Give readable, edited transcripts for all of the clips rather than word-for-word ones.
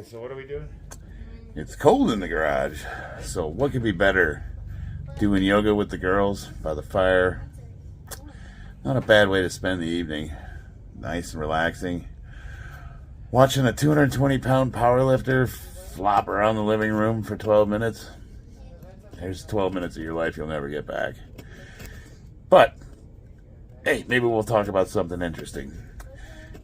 So what are we doing? It's cold in the garage, so what could be better? Doing yoga with the girls by the fire. Not a bad way to spend the evening. Nice and relaxing. Watching a 220-pound powerlifter flop around the living room for 12 minutes. There's 12 minutes of your life you'll never get back. But, hey, maybe we'll talk about something interesting.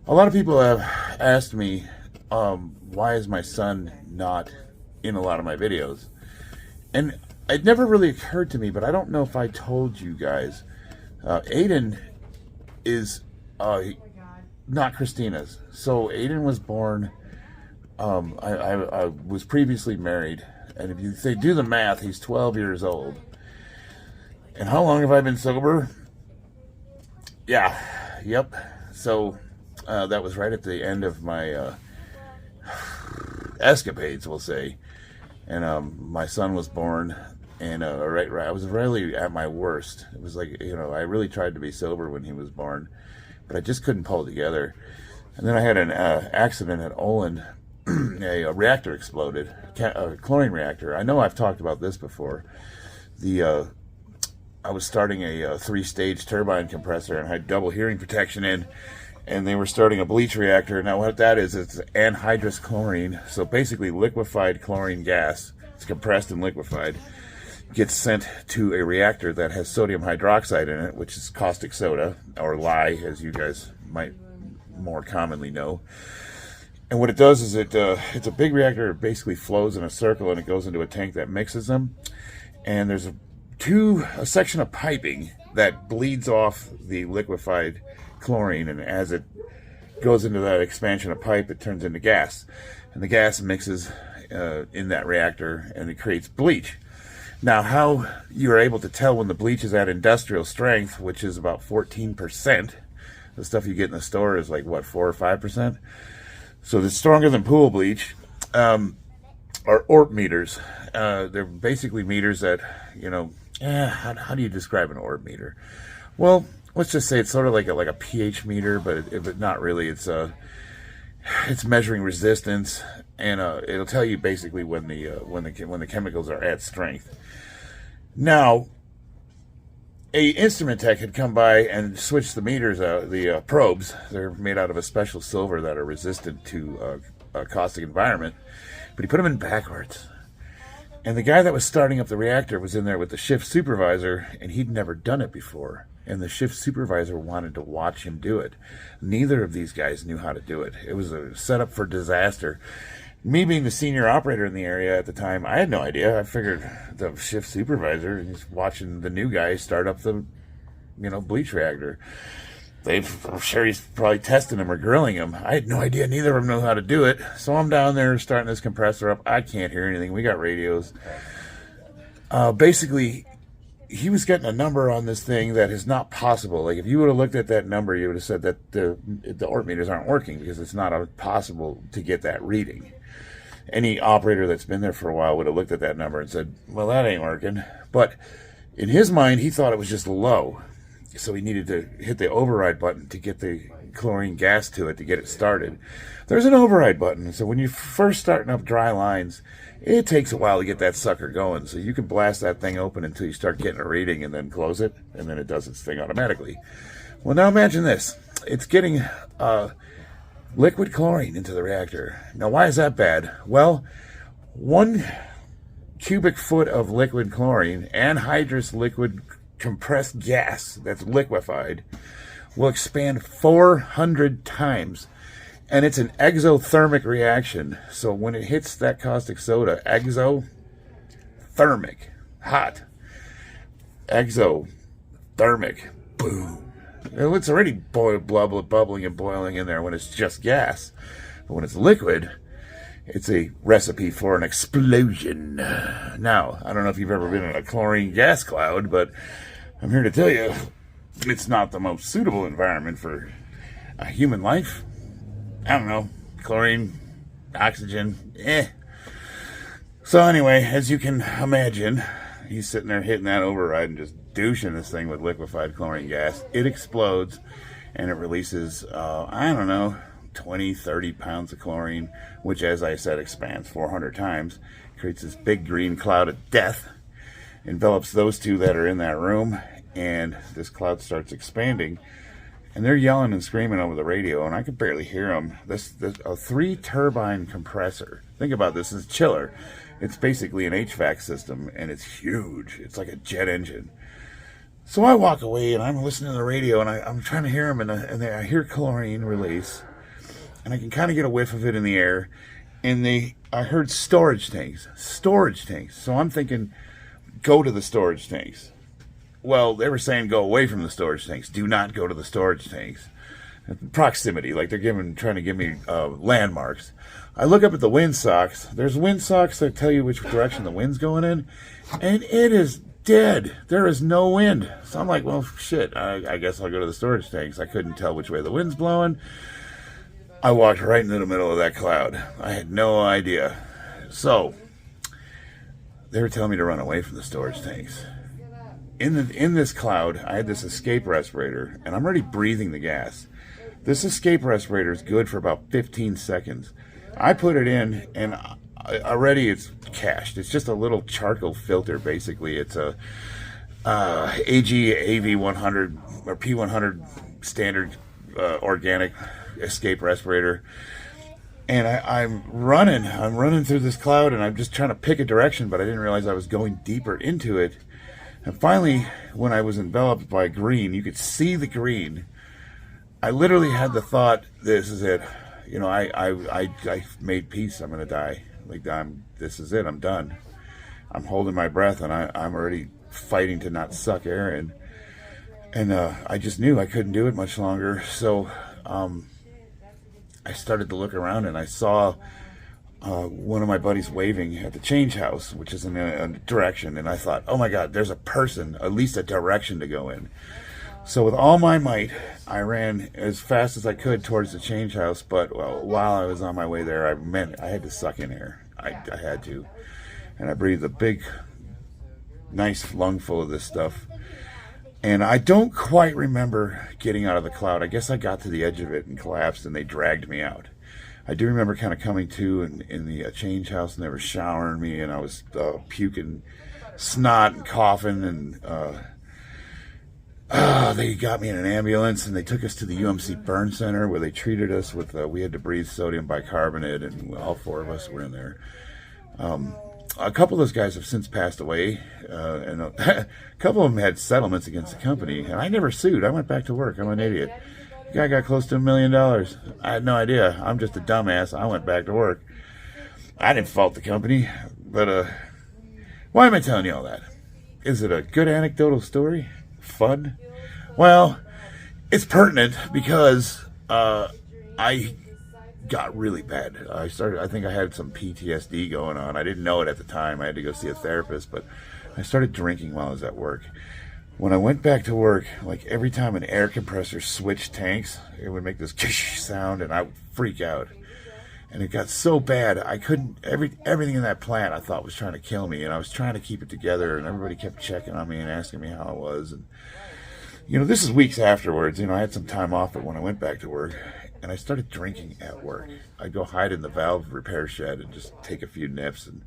A lot of people have asked me, why is my son not in a lot of my videos? And it never really occurred to me, but I don't know if I told you guys. Aiden is not Christina's. So Aiden was born, I was previously married, and if you do the math, he's 12 years old. And how long have I been sober? Yep. So that was right at the end of my escapades, we'll say. And my son was born, and I was really at my worst. It was like, I really tried to be sober when he was born, but I just couldn't pull it together. And then I had an accident at Olin. A reactor exploded, a chlorine reactor. I know I've talked about this before. I was starting a 3-stage turbine compressor and had double hearing protection in, and they were starting a bleach reactor. Now what that is, it's anhydrous chlorine. So basically liquefied chlorine gas. It's compressed and liquefied. Gets sent to a reactor that has sodium hydroxide in it, which is caustic soda, or lye, as you guys might more commonly know. And what it does is it's a big reactor. It basically flows in a circle, and it goes into a tank that mixes them. And there's a section of piping that bleeds off the liquefied chlorine, and as it goes into that expansion of pipe, it turns into gas. And the gas mixes in that reactor, and it creates bleach. Now, how you're able to tell when the bleach is at industrial strength, which is about 14%, the stuff you get in the store is like, what, 4 or 5%? So it's stronger than pool bleach, are ORP meters. They're basically meters that, how do you describe an ORP meter? Well, let's just say it's sort of like a pH meter, but not really. It's measuring resistance, and it'll tell you basically when the chemicals are at strength. Now, a instrument tech had come by and switched the meters out, the probes. They're made out of a special silver that are resistant to a caustic environment, but he put them in backwards. And the guy that was starting up the reactor was in there with the shift supervisor, and he'd never done it before. And the shift supervisor wanted to watch him do it. Neither of these guys knew how to do it. It was a setup for disaster. Me being the senior operator in the area at the time, I had no idea. I figured the shift supervisor is watching the new guy start up the, bleach reactor. I'm sure he's probably testing him or grilling him. I had no idea. Neither of them know how to do it. So I'm down there starting this compressor up. I can't hear anything. We got radios. Basically, he was getting a number on this thing that is not possible. Like, if you would have looked at that number, you would have said that the ORP meters aren't working, because it's not possible to get that reading. Any operator that's been there for a while would have looked at that number and said, well, that ain't working. But in his mind, he thought it was just low. So he needed to hit the override button to get the chlorine gas to it to get it started. There's an override button. So when you're first starting up dry lines, it takes a while to get that sucker going. So you can blast that thing open until you start getting a reading, and then close it, and then it does its thing automatically. Well, now imagine this. It's getting liquid chlorine into the reactor. Now, why is that bad? Well, 1 cubic foot of liquid chlorine, anhydrous liquid compressed gas that's liquefied, will expand 400 times. And it's an exothermic reaction. So when it hits that caustic soda, exothermic, hot, exothermic, boom. Well, it's already bubbling and boiling in there when it's just gas. But when it's liquid, it's a recipe for an explosion. Now, I don't know if you've ever been in a chlorine gas cloud, but I'm here to tell you, it's not the most suitable environment for a human life. I don't know, chlorine, oxygen, So anyway, as you can imagine, he's sitting there hitting that override and just douching this thing with liquefied chlorine gas. It explodes, and it releases, 20, 30 pounds of chlorine, which, as I said, expands 400 times, creates this big green cloud of death, envelops those two that are in that room, and this cloud starts expanding. And they're yelling and screaming over the radio, and I could barely hear them. This a 3-turbine compressor. Think about this as a chiller. It's basically an HVAC system, and it's huge. It's like a jet engine. So I walk away, and I'm listening to the radio, and I'm trying to hear them, and I hear chlorine release, and I can kind of get a whiff of it in the air. And I heard storage tanks. So I'm thinking, go to the storage tanks. Well, they were saying go away from the storage tanks. Do not go to the storage tanks. Proximity, like they're trying to give me landmarks. I look up at the windsocks. There's windsocks that tell you which direction the wind's going in, and it is dead. There is no wind. So I'm like, well, shit, I guess I'll go to the storage tanks. I couldn't tell which way the wind's blowing. I walked right into the middle of that cloud. I had no idea. So they were telling me to run away from the storage tanks. In this cloud, I had this escape respirator, and I'm already breathing the gas. This escape respirator is good for about 15 seconds. I put it in, and already it's cached. It's just a little charcoal filter, basically. It's a AG AV100 or P100 standard organic escape respirator. And I'm running through this cloud, and I'm just trying to pick a direction, but I didn't realize I was going deeper into it. And finally, when I was enveloped by green, you could see the green. I literally had the thought, this is it. You know, I made peace. I'm going to die. Like, this is it. I'm done. I'm holding my breath, and I'm already fighting to not suck air in. And I just knew I couldn't do it much longer. So I started to look around, and I saw one of my buddies waving at the change house, which is in a direction, and I thought, oh my God, there's a person, at least a direction to go in. So with all my might, I ran as fast as I could towards the change house, but while I was on my way there, I had to suck in air. I had to. And I breathed a big, nice lungful of this stuff. And I don't quite remember getting out of the cloud. I guess I got to the edge of it and collapsed, and they dragged me out. I do remember kind of coming to in the change house, and they were showering me, and I was puking snot and coughing, and they got me in an ambulance, and they took us to the UMC burn center, where they treated us with, we had to breathe sodium bicarbonate, and all 4 of us were in there. A couple of those guys have since passed away, and a couple of them had settlements against the company, and I never sued. I went back to work. I'm an idiot. The guy got close to $1 million. I had no idea. I'm just a dumbass. I went back to work. I didn't fault the company, but why am I telling you all that? Is it a good anecdotal story? Fun? Well, it's pertinent because I got really bad. I think I had some PTSD going on. I didn't know it at the time. I had to go see a therapist, but I started drinking while I was at work. When I went back to work, like every time an air compressor switched tanks, it would make this sound, and I would freak out. And it got so bad, I couldn't, everything in that plant I thought was trying to kill me, and I was trying to keep it together, and everybody kept checking on me and asking me how it was. And, you know, this is weeks afterwards. You know, I had some time off when I went back to work, and I started drinking at work. I'd go hide in the valve repair shed and just take a few nips. And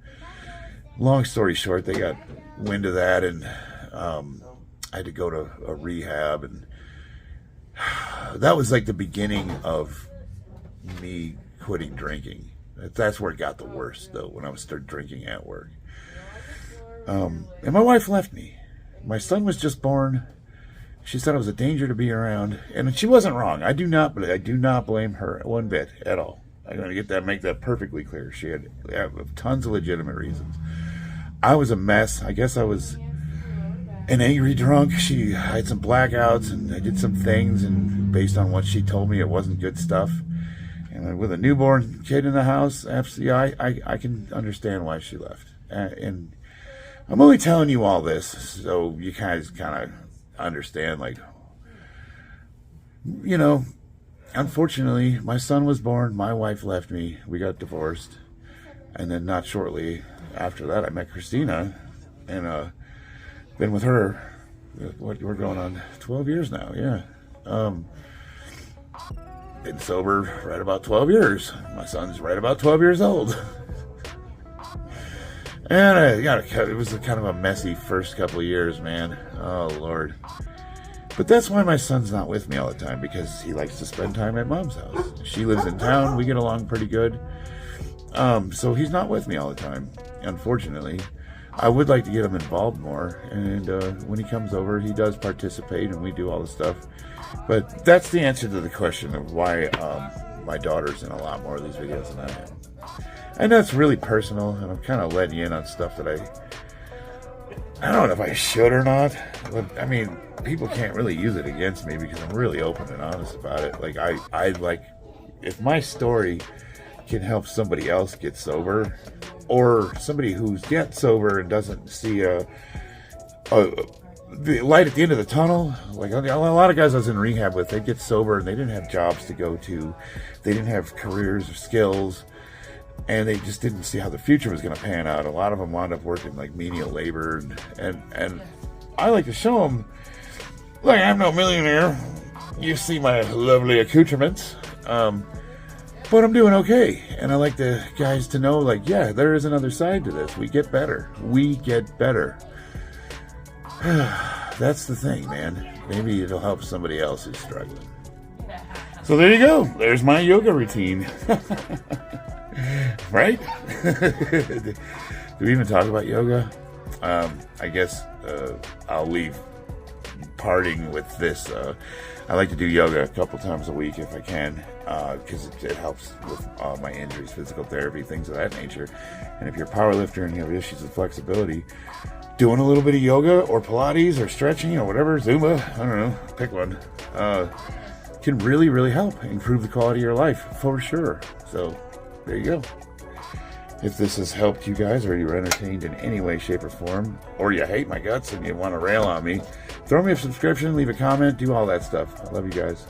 long story short, they got wind of that, and I had to go to a rehab, and that was like the beginning of me quitting drinking. That's where it got the worst, though, when I started drinking at work. And my wife left me. My son was just born. She said I was a danger to be around, and she wasn't wrong. I do not blame her one bit at all. I'm going to make that perfectly clear. She had tons of legitimate reasons. I was a mess. I guess I was an angry drunk. She had some blackouts, and I did some things, and based on what she told me, it wasn't good stuff. And with a newborn kid in the house, absolutely, I can understand why she left. And I'm only telling you all this so you guys kind of understand, like, you know, unfortunately, my son was born, my wife left me, we got divorced, and then not shortly after that, I met Christina, and been with her, we're going on 12 years now, yeah. been sober right about 12 years. My son's right about 12 years old. And it was kind of a messy first couple of years, man. Oh, Lord. But that's why my son's not with me all the time, because he likes to spend time at Mom's house. She lives in town. We get along pretty good. So he's not with me all the time, unfortunately. I would like to get him involved more. And when he comes over, he does participate and we do all the stuff. But that's the answer to the question of why my daughter's in a lot more of these videos than I am. I know it's really personal, and I'm kind of letting you in on stuff that I don't know if I should or not. But, I mean, people can't really use it against me because I'm really open and honest about it. Like, I like, if my story can help somebody else get sober, or somebody who gets sober and doesn't see the light at the end of the tunnel. Like, a lot of guys I was in rehab with, they get sober and they didn't have jobs to go to. They didn't have careers or skills. And they just didn't see how the future was going to pan out. A lot of them wound up working like menial labor, and I like to show them, look, I'm no millionaire. You see my lovely accoutrements, but I'm doing okay. And I like the guys to know, like, yeah, there is another side to this. We get better. We get better. That's the thing, man. Maybe it'll help somebody else who's struggling. So there you go. There's my yoga routine. Right? Do we even talk about yoga? I guess I'll leave parting with this. I like to do yoga a couple times a week if I can, because it helps with my injuries, physical therapy, things of that nature. And if you're a power lifter and you have issues with flexibility, doing a little bit of yoga or Pilates or stretching or whatever, Zumba, I don't know, pick one, can really, really help improve the quality of your life, for sure. So there you go. If this has helped you guys, or you're entertained in any way, shape, or form, or you hate my guts and you want to rail on me, throw me a subscription, leave a comment, do all that stuff. I love you guys.